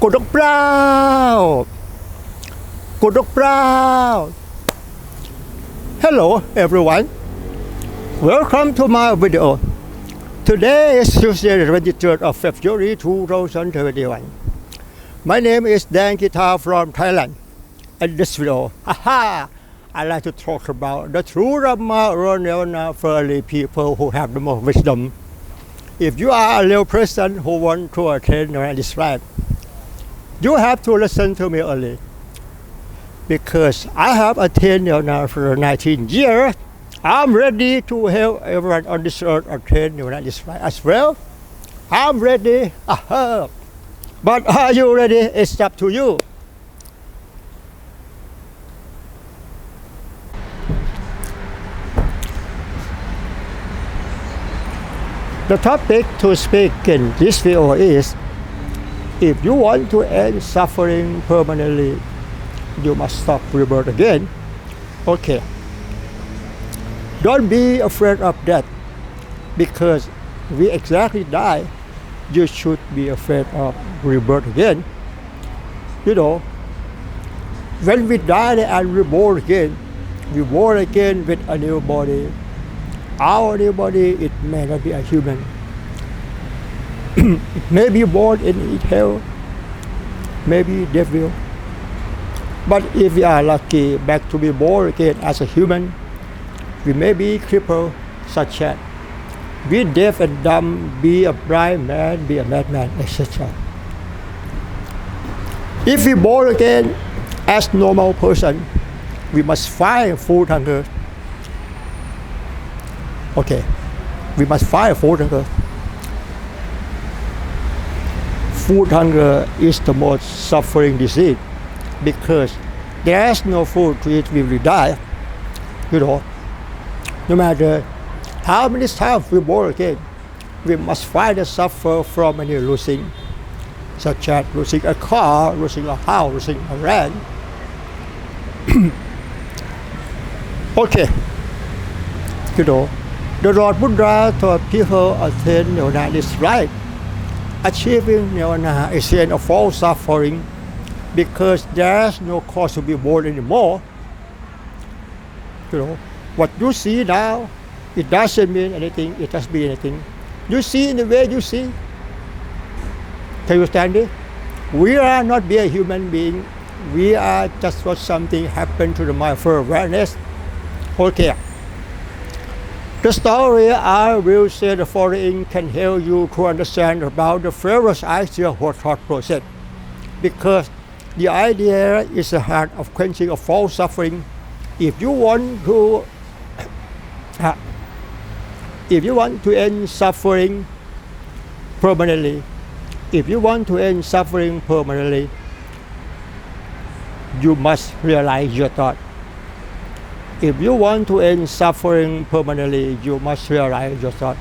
กดดอกเปล่ากดดอกเปล่า Hello everyone, welcome to my video. Today is Tuesday the 23rd of February 2021. My name is Dan Guitar from Thailand. In this video, I like to talk about the true Dhamma for the people who have the most wisdom. If you are a real person who want to attain this life, you have to listen to me early. Because I have attained now for 19 years, I'm ready to help everyone on this earth attain this life as well. I'm ready. But are you ready? It's up to you. The topic to speak in this video is, if you want to end suffering permanently, you must stop rebirth again. Okay. Don't be afraid of death, because we exactly die. You should be afraid of rebirth again. You know, when we die and reborn again, we born again with a new body. Our new body, it may not be a human. It may be born in hell, maybe devil. But if we are lucky back to be born again as a human, we may be crippled, such as be deaf and dumb, be a blind man, be a madman, etc. If we born again as normal person, we must find food hunger. Okay, we must find food hunger. Food hunger is the most suffering disease, because there's no food to eat, we will die. You know, no matter how many times we born again, we must find and suffer from any losing, such as losing a car, losing a house, losing a land. Okay, you know, the Lord Buddha taught people attain nirvana is right. Achieving nirvana is the end of all suffering, because there's no cause to be born anymore. You know, what you see now, it doesn't mean anything, it doesn't mean anything. You see in the way you see. Can you understand it? We are not be a human being. We are just what something happened to the mindful awareness. Okay. The story I will say the following can help you to understand about the first idea or thought process. Because the idea is the heart of quenching of all suffering. If you want to end suffering permanently, you must realize your thought. If you want to end suffering permanently, you must realize your thought.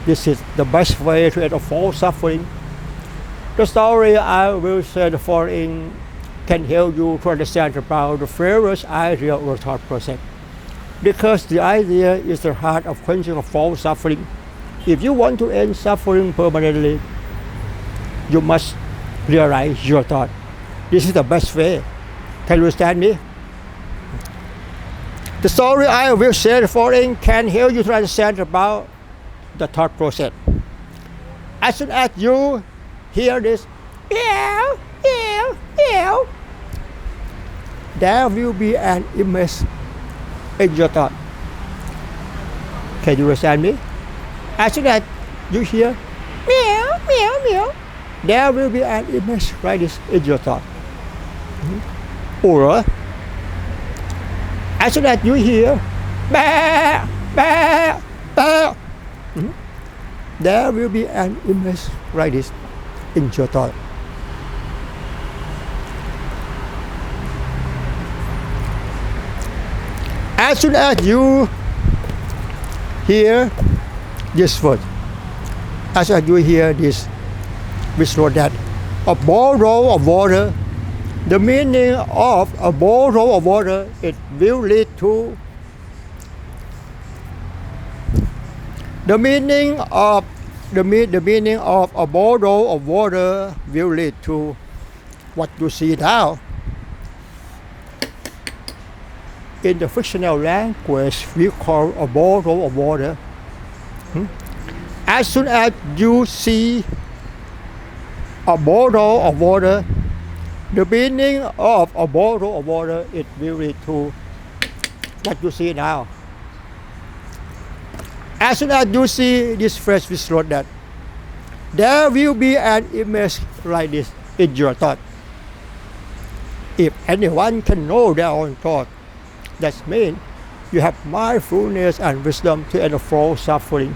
This is the best way to end all suffering. The story I will say the following can help you to understand about the first idea or thought process. Because the idea is the heart of quenching of all suffering. If you want to end suffering permanently, you must realize your thought. This is the best way. Can you understand me? The story I will say the following can help you to understand about the thought process. As soon as you hear this, there will be an image in your thought. Can you understand me? As soon as you hear there will be an image like this in your thought. Or as soon as you hear there will be an image like this in your thought. As soon as you hear this word, as soon as you hear this word that a bottle of water, the meaning of a bottle of water, it will lead to the meaning of a bottle of water will lead to what you see now. In the fictional language, we call a bottle of water. As soon as you see a bottle of water, the meaning of a bottle of water is really to what you see now. As soon as you see this phrase which wrote that, there will be an image like this in your thought. If anyone can know their own thought, that means you have mindfulness and wisdom to end all suffering.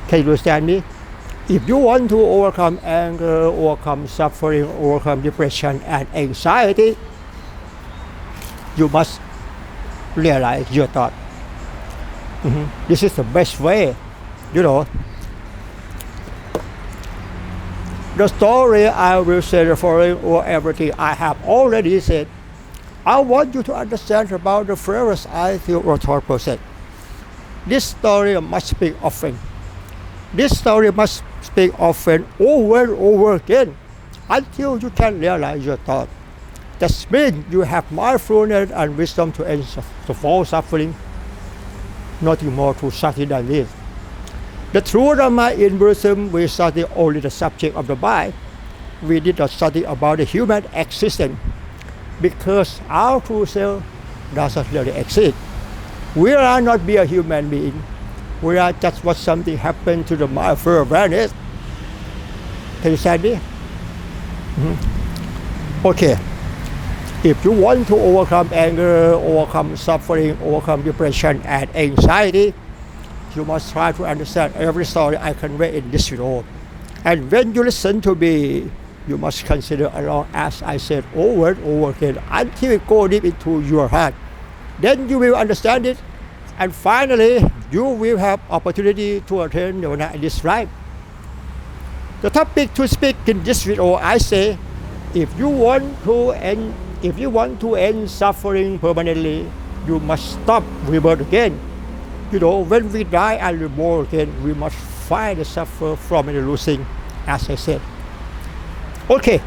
Can you understand me? If you want to overcome anger, overcome suffering, overcome depression and anxiety, you must realize your thought. This is the best way, you know. The story I will say the following or everything I have already said. I want you to understand about the first ideal or thought process. This story must speak often. This story must speak often over and over again until you can realize your thought. That means you have mindfulness and wisdom to end all suffering. Nothing more to study than this. The true Dhamma in Buddhism, we study only the subject of the mind. We did not study about the human existence because our true self doesn't really exist. We are not be a human being. We are just what something happened to the mind for awareness. Can you say me? Okay. If you want to overcome anger, overcome suffering, overcome depression and anxiety, you must try to understand every story I convey in this video. And when you listen to me, you must consider along as I said over and over again until it goes deep into your heart. Then you will understand it. And finally, you will have opportunity to attain nirvana in this life. The topic to speak in this video, I say, if you want to end suffering permanently, you must stop rebirth again. You know, when we die and reborn again, we must find the suffer from the losing, as I said. Okay.